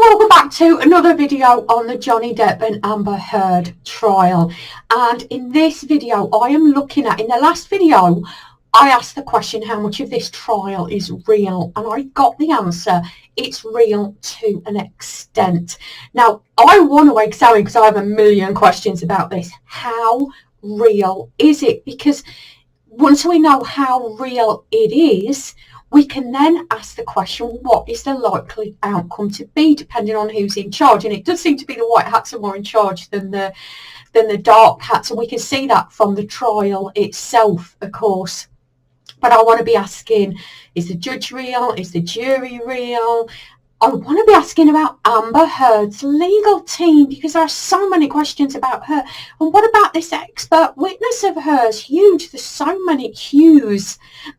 welcome back to another video on the Johnny Depp and Amber Heard trial. And in this video I am looking at, in the last video I asked the question, how much of this trial is real? And I got the answer, it's real to an extent. Now I want to examine, because I have a million questions about this, how real is it? Because once we know how real it is, we can then ask the question, what is the likely outcome to be, depending on who's in charge? And it does seem to be the white hats are more in charge than the dark hats, and we can see that from the trial itself, of course. But I want to be asking, is the judge real? Is the jury real? I want to be asking about Amber Heard's legal team, because there are so many questions about her. And what about this expert witness of hers, Hughes?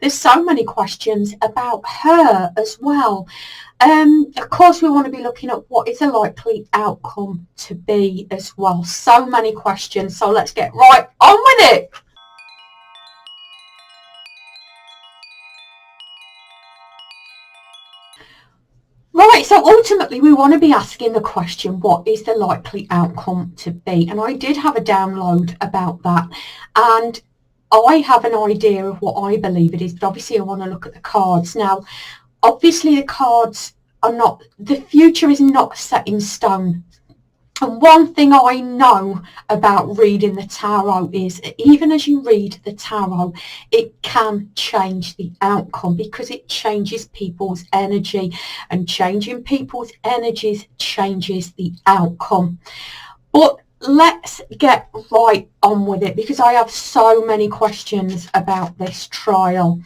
There's so many questions about her as well. Of course, we want to be looking at what is a likely outcome to be as well. So many questions. So let's get right on with it. Right, so ultimately we want to be asking the question, what is the likely outcome to be? And I did have a download about that, and I have an idea of what I believe it is, but obviously I want to look at the cards. Now, obviously the cards are not, the future is not set in stone. And one thing I know about reading the tarot is, even as you read the tarot, it can change the outcome, because it changes people's energy, and changing people's energies changes the outcome. But let's get right on with it, because I have so many questions about this trial.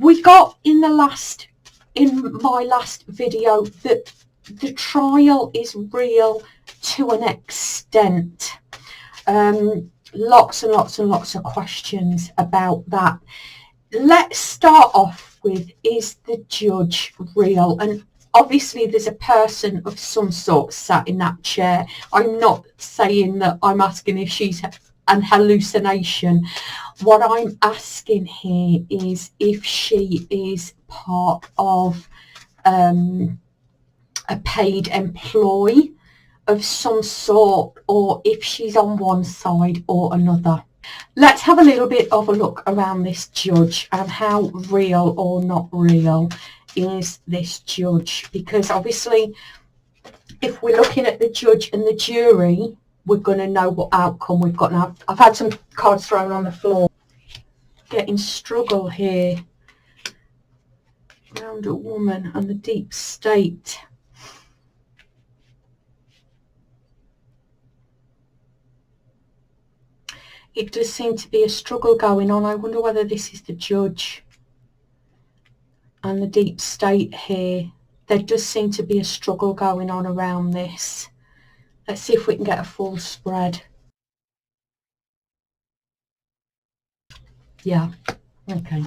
We got in my last video that the trial is real to an extent. Lots and lots and lots of questions about that. Let's start off with, is the judge real? And obviously there's a person of some sort sat in that chair. I'm not saying that I'm asking if she's an hallucination. What I'm asking here is if she is part of a paid employee of some sort, or if she's on one side or another. Let's have a little bit of a look around this judge and how real or not real is this judge, because obviously if we're looking at the judge and the jury, we're going to know what outcome we've got. Now I've had some cards thrown on the floor. Getting struggle here around a woman and the deep state. It does seem to be a struggle going on. I wonder whether this is the judge and the deep state here. There does seem to be a struggle going on around this. Let's see if we can get a full spread. Yeah, okay.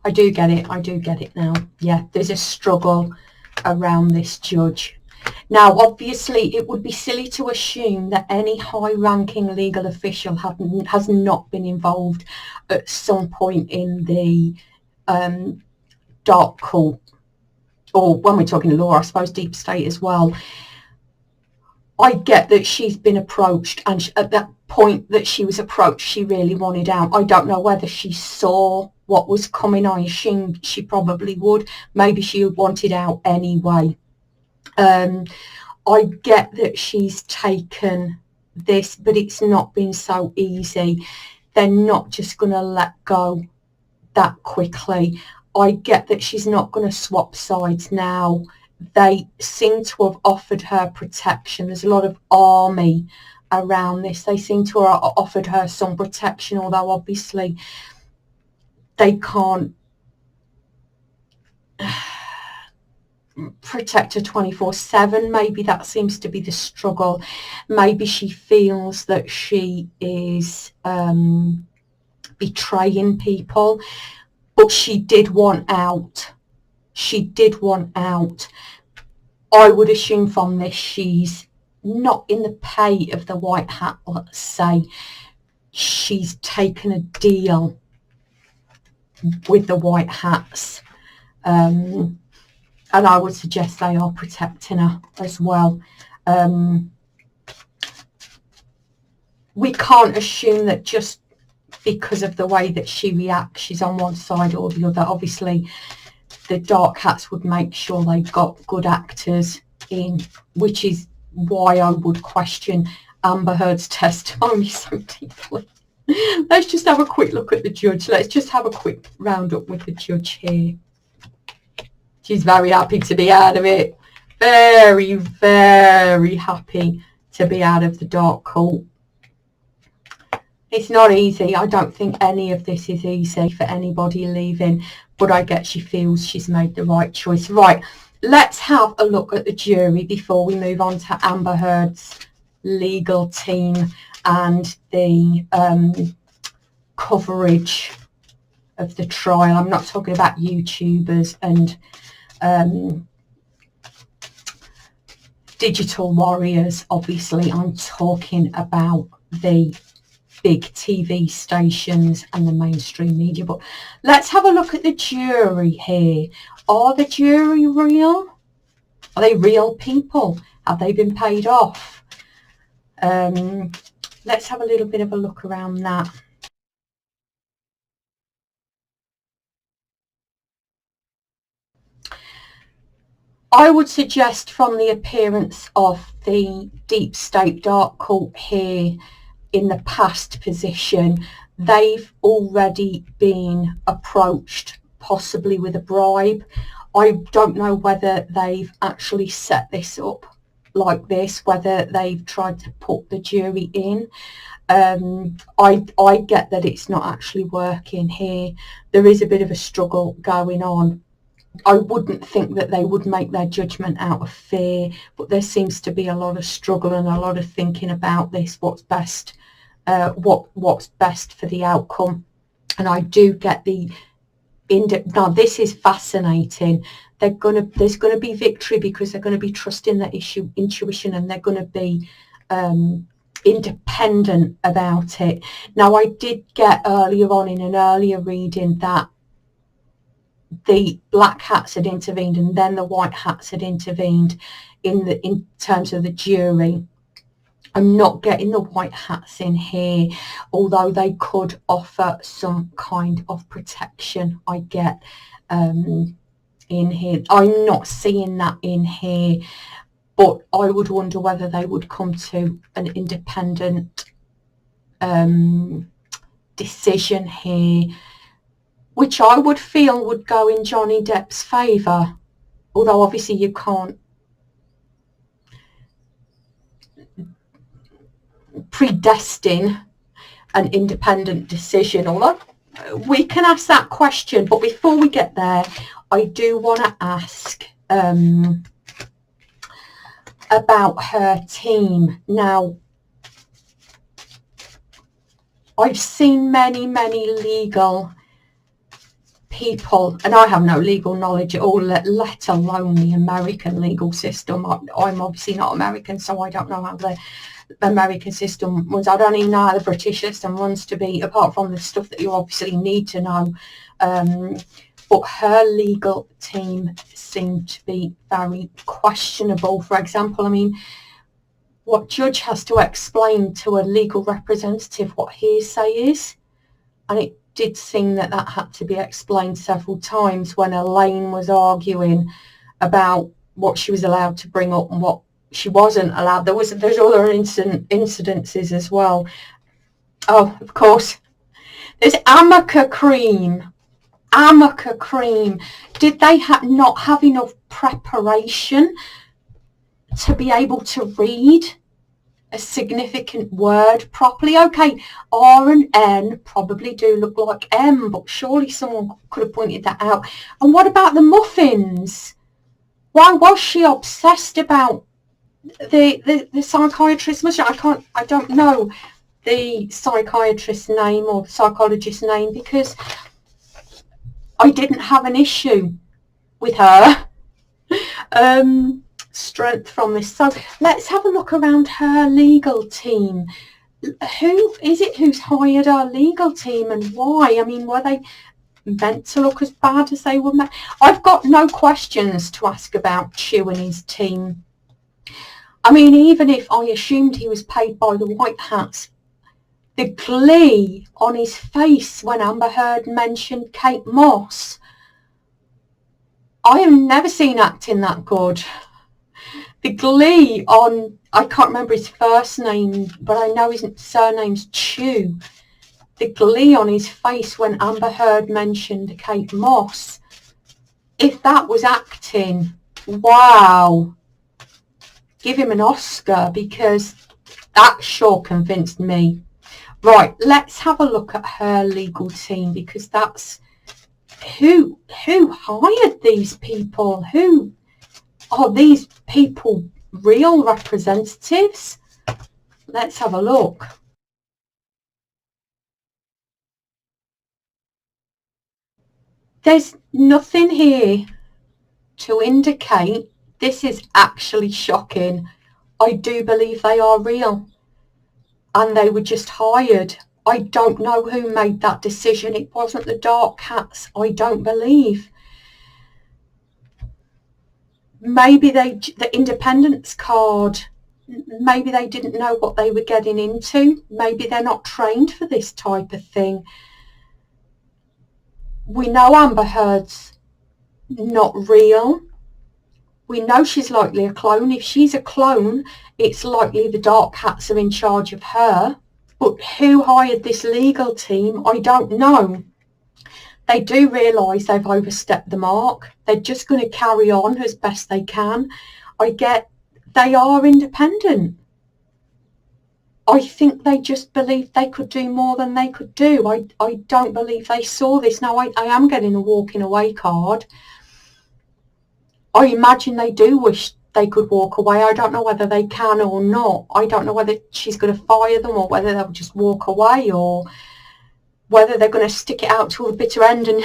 I do get it now. Yeah, there's a struggle around this judge. Now, obviously, it would be silly to assume that any high-ranking legal official has not been involved at some point in the dark court, or when we're talking law, I suppose deep state as well. I get that she's been approached, and at that point that she was approached, she really wanted out. I don't know whether she saw what was coming. I assume she probably would. Maybe she wanted out anyway. I get that she's taken this, but it's not been so easy. They're not just going to let go that quickly. I get that she's not going to swap sides now. They seem to have offered her protection. There's a lot of army around this. They seem to have offered her some protection, although obviously they can't protect her 24/7. Maybe that seems to be the struggle. Maybe she feels that she is betraying people, but she did want out. I would assume from this she's not in the pay of the white hat, let's say. She's taken a deal with the white hats. And I would suggest they are protecting her as well. We can't assume that just because of the way that she reacts, she's on one side or the other. Obviously, the Dark Hats would make sure they've got good actors in, which is why I would question Amber Heard's testimony so deeply. Let's just have a quick look at the judge. Let's just have a quick roundup with the judge here. She's very happy to be out of it. Very, very happy to be out of the dark cult. It's not easy. I don't think any of this is easy for anybody leaving, but I get she feels she's made the right choice. Right, let's have a look at the jury before we move on to Amber Heard's legal team and the coverage of the trial. I'm not talking about YouTubers and digital warriors, obviously. I'm talking about the big TV stations and the mainstream media. But let's have a look at the jury here. Are the jury real? Are they real people? Have they been paid off? Let's have a little bit of a look around that. I would suggest, from the appearance of the deep state dark cult here in the past position, they've already been approached, possibly with a bribe. I don't know whether they've actually set this up like this, whether they've tried to put the jury in. I get that it's not actually working here. There is a bit of a struggle going on. I wouldn't think that they would make their judgment out of fear, but there seems to be a lot of struggle and a lot of thinking about this, what's best, what's best for the outcome. And I do get the now this is fascinating. There's going to be victory because they're going to be trusting their intuition, and they're going to be independent about it. Now, I did get earlier on in an earlier reading that the black hats had intervened and then the white hats had intervened in terms of the jury. I'm not getting the white hats in here, although they could offer some kind of protection. I get in here. I'm not seeing that in here, but I would wonder whether they would come to an independent decision here, which I would feel would go in Johnny Depp's favour, although obviously you can't predestine an independent decision, although we can ask that question. But before we get there, I do want to ask about her team. Now, I've seen many legal people, and I have no legal knowledge at all, let alone the American legal system. I'm obviously not American, so I don't know how the American system runs. I don't even know how the British system runs, to be, apart from the stuff that you obviously need to know. But her legal team seemed to be very questionable. For example, I mean, what judge has to explain to a legal representative what hearsay is? And it did seem that that had to be explained several times when Elaine was arguing about what she was allowed to bring up and what she wasn't allowed. There's other incidences as well. Oh, of course, there's Amica cream. Amica cream. Did they not have enough preparation to be able to read a significant word properly? Okay, R and N probably do look like M, but surely someone could have pointed that out. And what about the muffins? Why was she obsessed about the psychiatrist? I don't know the psychiatrist's name or the psychologist's name, because I didn't have an issue with her strength from this. So let's have a look around her legal team. Who is it who's hired our legal team, and why? I mean, were they meant to look as bad as they were meant. I've got no questions to ask about Chew and his team. I mean, even if I assumed he was paid by the White Hats, the glee on his face when Amber Heard mentioned Kate Moss, I have never seen acting that good. The glee on, I can't remember his first name, but I know his surname's Chew. The glee on his face when Amber Heard mentioned Kate Moss. If that was acting, wow. Give him an Oscar, because that sure convinced me. Right, let's have a look at her legal team, because that's who hired these people? Who are these people real representatives? Let's have a look. There's nothing here to indicate this is actually shocking. I do believe they are real and they were just hired. I don't know who made that decision. It wasn't the Dark Cats, I don't believe. Maybe the independence card, maybe they didn't know what they were getting into. Maybe they're not trained for this type of thing. We know Amber Heard's not real. We know she's likely a clone. If she's a clone, it's likely the Dark Hats are in charge of her. But who hired this legal team, I don't know. They do realise they've overstepped the mark. They're just going to carry on as best they can. I get they are independent. I think they just believed they could do more than they could do. I don't believe they saw this. Now, I am getting a walking away card. I imagine they do wish they could walk away. I don't know whether they can or not. I don't know whether she's going to fire them or whether they'll just walk away, or whether they're going to stick it out to the bitter end and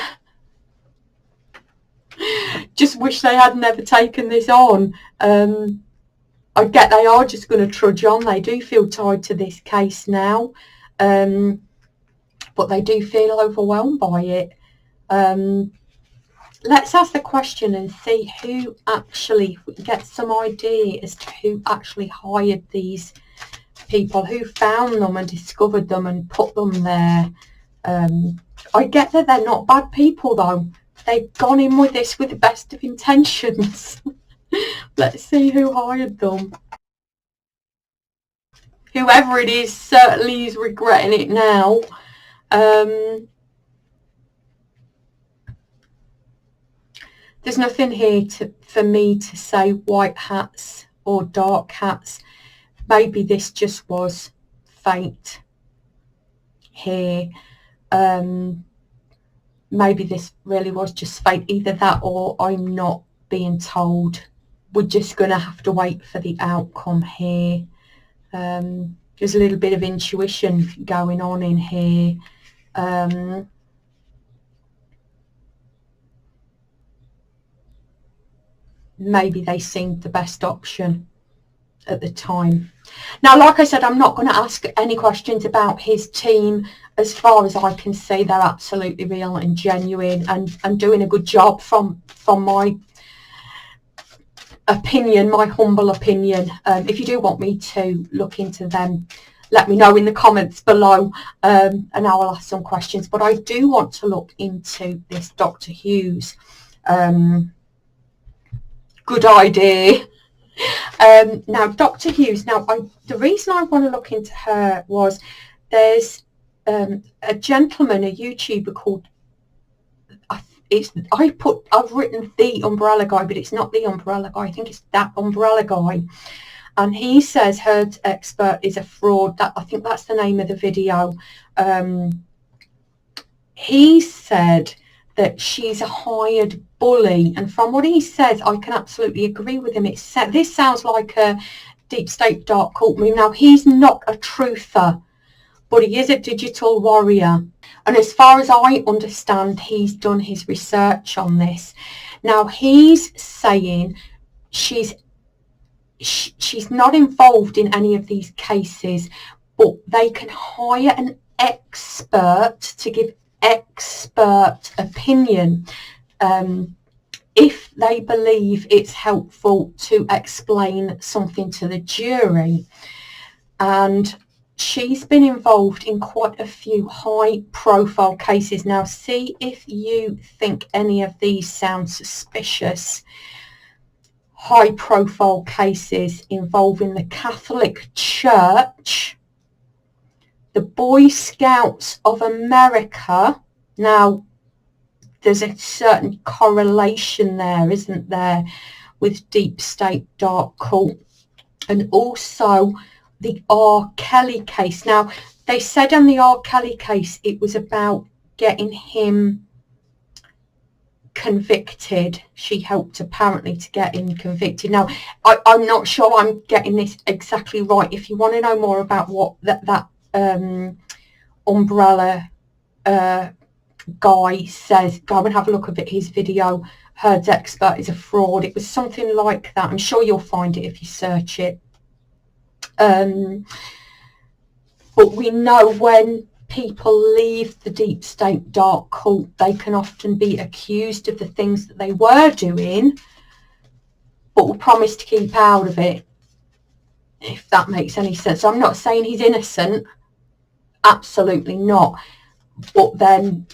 just wish they had never taken this on. I get they are just going to trudge on. They do feel tied to this case now, but they do feel overwhelmed by it. Let's ask the question and see who actually, if we can get some idea as to who actually hired these people, who found them and discovered them and put them there. I get that they're not bad people though. They've gone in with this with the best of intentions. Let's see who hired them. Whoever it is certainly is regretting it now. There's nothing here for me to say White Hats or Dark Hats. Maybe this just was fate here. Maybe this really was just fate. Either that or I'm not being told. We're just going to have to wait for the outcome here. There's a little bit of intuition going on in here. Maybe they seemed the best option at the time. Now, like I said, I'm not going to ask any questions about his team. As far as I can see, they're absolutely real and genuine and doing a good job from my opinion, my humble opinion. If you do want me to look into them, let me know in the comments below, and I will ask some questions. But I do want to look into this Dr. Hughes. Good idea. Now, Dr. Hughes, the reason I want to look into her was there's a gentleman, a YouTuber called, I've written The Umbrella Guy, but it's not The Umbrella Guy. I think it's That Umbrella Guy. And he says Heard's expert is a fraud. I think that's the name of the video. He said that she's a hired bully, and from what he says, I can absolutely agree with him. This sounds like a deep state dark cult move. Now, he's not a truther, but he is a digital warrior, and as far as I understand, he's done his research on this. Now, he's saying she's not involved in any of these cases, but they can hire an expert to give expert opinion if they believe it's helpful to explain something to the jury. And she's been involved in quite a few high profile cases. Now see if you think any of these sound suspicious. High profile cases involving the Catholic Church, the Boy Scouts of America. Now there's a certain correlation there, isn't there, with deep state dark cult, and also the R. Kelly case. Now they said on the R. Kelly case it was about getting him convicted. She helped apparently to get him convicted. Now I'm not sure I'm getting this exactly right. If you want to know more about what that umbrella guy says, go and have a look at his video, Heard's expert is a fraud. It was something like that. I'm sure you'll find it if you search it. But we know when people leave the deep state dark cult, they can often be accused of the things that they were doing, but will promise to keep out of it, if that makes any sense. So I'm not saying he's innocent, absolutely not, but then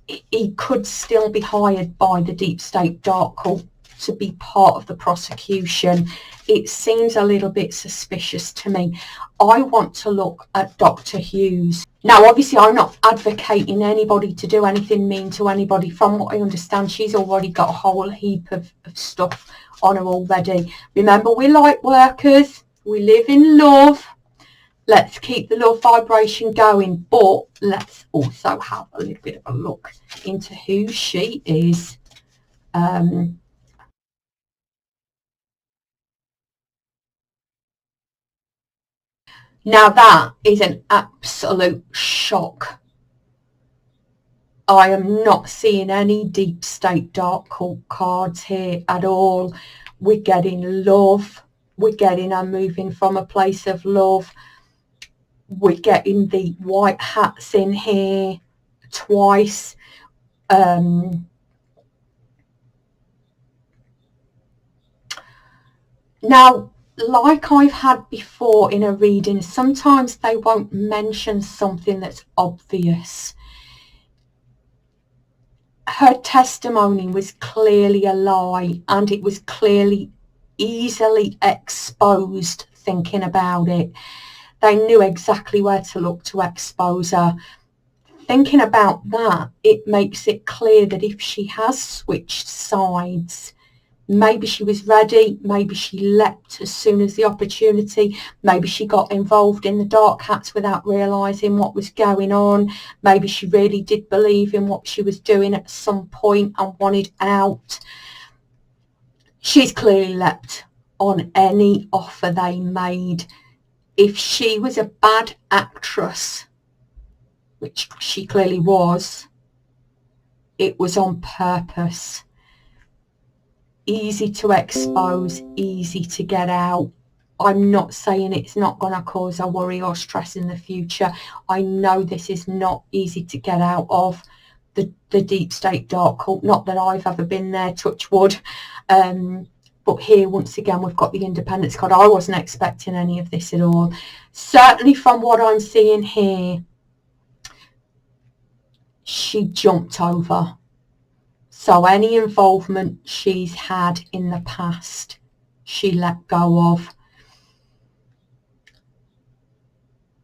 he could still be hired by the deep state dark cult to be part of the prosecution. It seems a little bit suspicious to me. I want to look at Dr. Hughes. Now obviously I'm not advocating anybody to do anything mean to anybody. From what I understand, she's already got a whole heap of stuff on her already. Remember, we're light workers, we live in love. Let's keep the love vibration going, but let's also have a little bit of a look into who she is. Now that is an absolute shock. I am not seeing any deep state dark cult cards here at all. We're getting love. We're getting her moving from a place of love. We're getting the white hats in here twice. Now, like I've had before in a reading, sometimes they won't mention something that's obvious. Her testimony was clearly a lie, and it was clearly easily exposed thinking about it. They knew exactly where to look to expose her. Thinking about that, it makes it clear that if she has switched sides, maybe she was ready, maybe she leapt as soon as the opportunity, maybe she got involved in the dark hats without realising what was going on, maybe she really did believe in what she was doing at some point and wanted out. She's clearly leapt on any offer they made. If she was a bad actress, which she clearly was, it was on purpose. Easy to expose, easy to get out. I'm not saying it's not going to cause a worry or stress in the future. I know this is not easy to get out of, the deep state dark cult. Not that I've ever been there, touch wood. But here, once again, we've got the independence card. I wasn't expecting any of this at all. Certainly from what I'm seeing here, she jumped over. So any involvement she's had in the past, she let go of.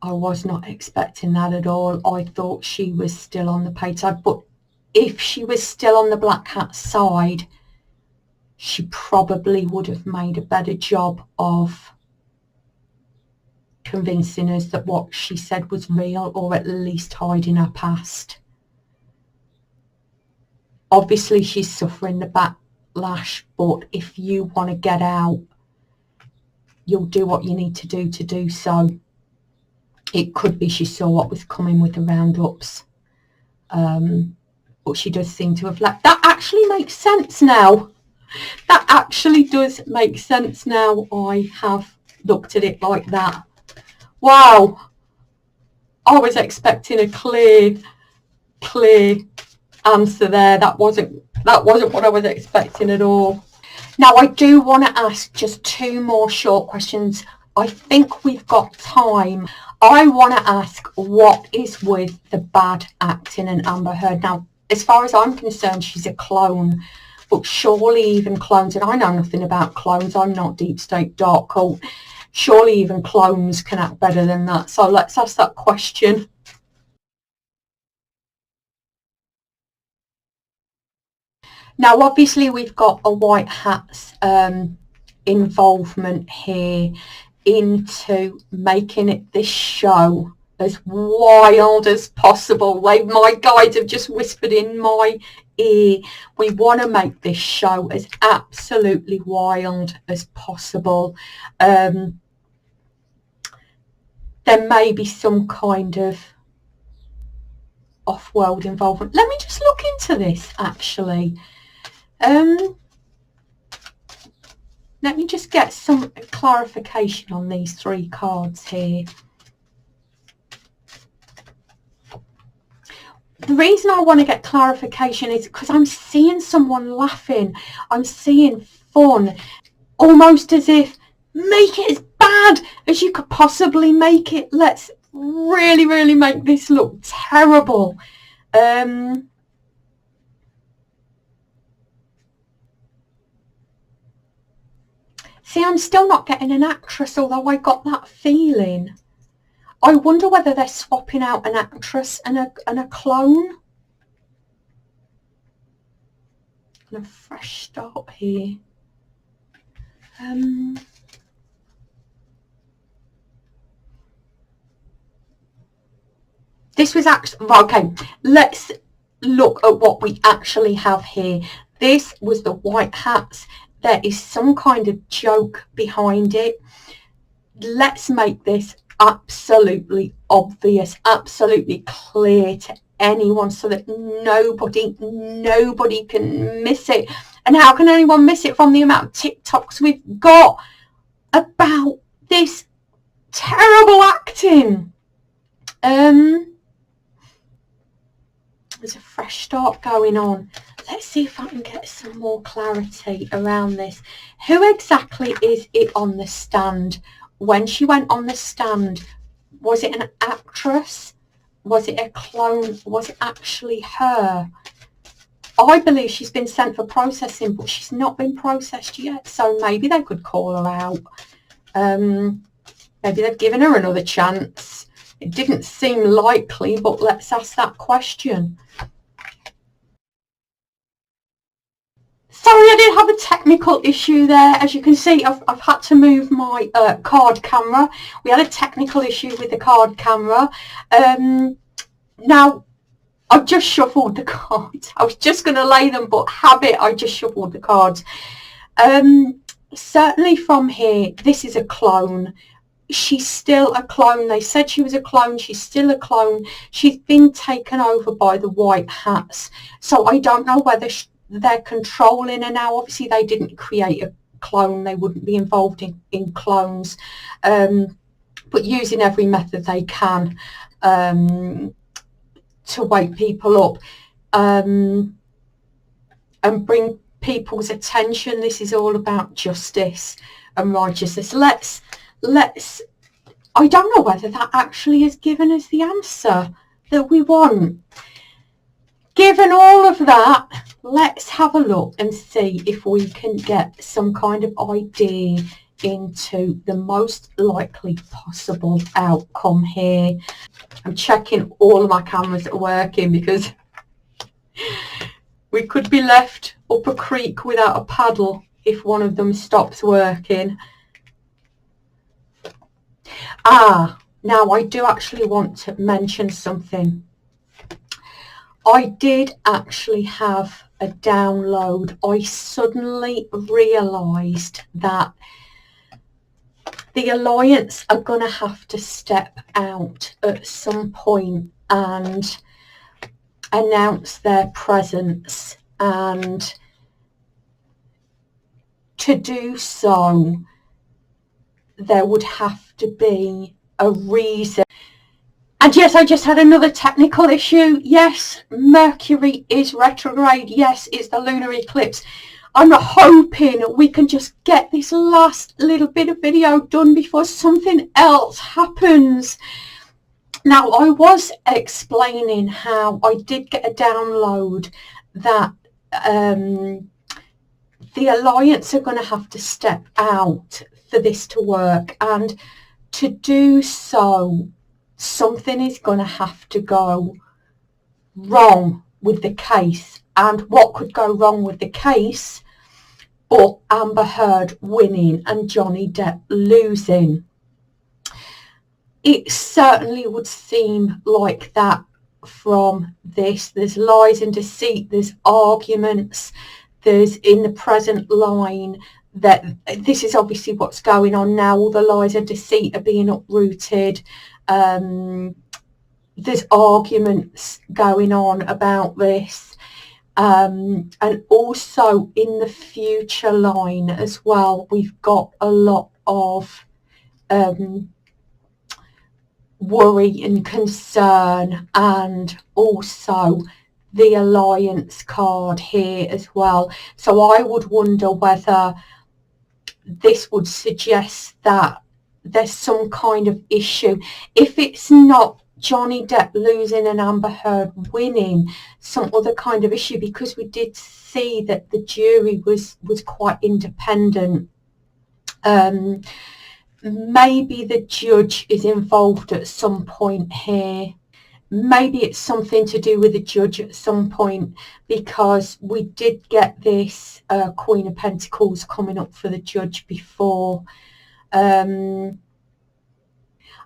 I was not expecting that at all. I thought she was still on the paid side. But if she was still on the black hat side, she probably would have made a better job of convincing us that what she said was real, or at least hiding her past. Obviously, she's suffering the backlash, but if you want to get out, you'll do what you need to do so. It could be she saw what was coming with the roundups. But she does seem to have left. That actually makes sense now. That actually does make sense now. I have looked at it like that. Wow. I was expecting a clear clear answer there. That wasn't what I was expecting at all. Now I do want to ask just 2 more short questions. I think we've got time. I want to ask, what is with the bad acting in Amber Heard? Now, as far as I'm concerned, she's a clone, but surely even clones, and I know nothing about clones, I'm not deep state dark cult, surely even clones can act better than that. So let's ask that question. Now, obviously, we've got a white hat's involvement here into making it this show as wild as possible. My guides have just whispered in my ear, we want to make this show as absolutely wild as possible. There may be some kind of off-world involvement. Let me just look into this, actually. Let me just get some clarification on these 3 cards here. The reason I want to get clarification is because I'm seeing someone laughing. I'm seeing fun, almost as if make it as bad as you could possibly make it. Let's really, really make this look terrible. See, I'm still not getting an actress, although I got that feeling. I wonder whether they're swapping out an actress and a clone. And a fresh start here. This was actually, okay, let's look at what we actually have here. This was the white hats. There is some kind of joke behind it. Let's make this absolutely obvious, absolutely clear to anyone so that nobody can miss it. And how can anyone miss it from the amount of TikToks we've got about this terrible acting? There's a fresh start going on. Let's see if I can get some more clarity around this. Who exactly is it on the stand? When she went on the stand, was it an actress? Was it a clone? Was it actually her? I believe she's been sent for processing, but she's not been processed yet. So maybe they could call her out. Maybe they've given her another chance. It didn't seem likely, but let's ask that question. Sorry, I did have a technical issue there. As you can see, I've had to move my card camera. We had a technical issue with the card camera. Now, I've just shuffled the cards. I was just going to lay them, but habit, I just shuffled the cards. Certainly from here, this is a clone. She's still a clone. They said she was a clone. She's still a clone. She's been taken over by the white hats. So I don't know whether they're controlling her now. Obviously, they didn't create a clone. They wouldn't be involved in clones. But using every method they can to wake people up and bring people's attention. This is all about justice and righteousness. Let's I don't know whether that actually has given us the answer that we want. Given all of that, let's have a look and see if we can get some kind of idea into the most likely possible outcome here. I'm checking all of my cameras are working because we could be left up a creek without a paddle if one of them stops working. Now I do actually want to mention something. I did actually have a download. I suddenly realised that the Alliance are going to have to step out at some point and announce their presence, and to do so there would have to be a reason. And yes, I just had another technical issue. Yes, Mercury is retrograde. Yes, it's the lunar eclipse. I'm hoping we can just get this last little bit of video done before something else happens. Now, I was explaining how I did get a download that the Alliance are going to have to step out for this to work, and to do so, something is going to have to go wrong with the case. And what could go wrong with the case but Amber Heard winning and Johnny Depp losing? It certainly would seem like that from this. There's lies and deceit, there's arguments, there's in the present line that this is obviously what's going on now. All the lies and deceit are being uprooted. There's arguments going on about this, and also in the future line as well, we've got a lot of worry and concern, and also the Alliance card here as well. So I would wonder whether this would suggest that there's some kind of issue. If it's not Johnny Depp losing and Amber Heard winning, some other kind of issue, because we did see that the jury was quite independent. Maybe the judge is involved at some point here. Maybe it's something to do with the judge at some point, because we did get this Queen of Pentacles coming up for the judge before.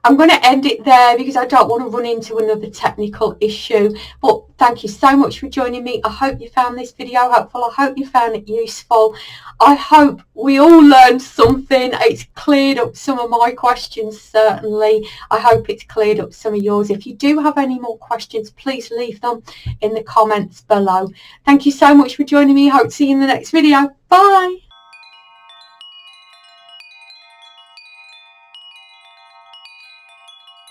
I'm going to end it there because I don't want to run into another technical issue. But thank you so much for joining me. I hope you found this video helpful. I hope you found it useful. I hope we all learned something. It's cleared up some of my questions, certainly. I hope it's cleared up some of yours. If you do have any more questions, please leave them in the comments below. Thank you so much for joining me. Hope to see you in the next video. Bye.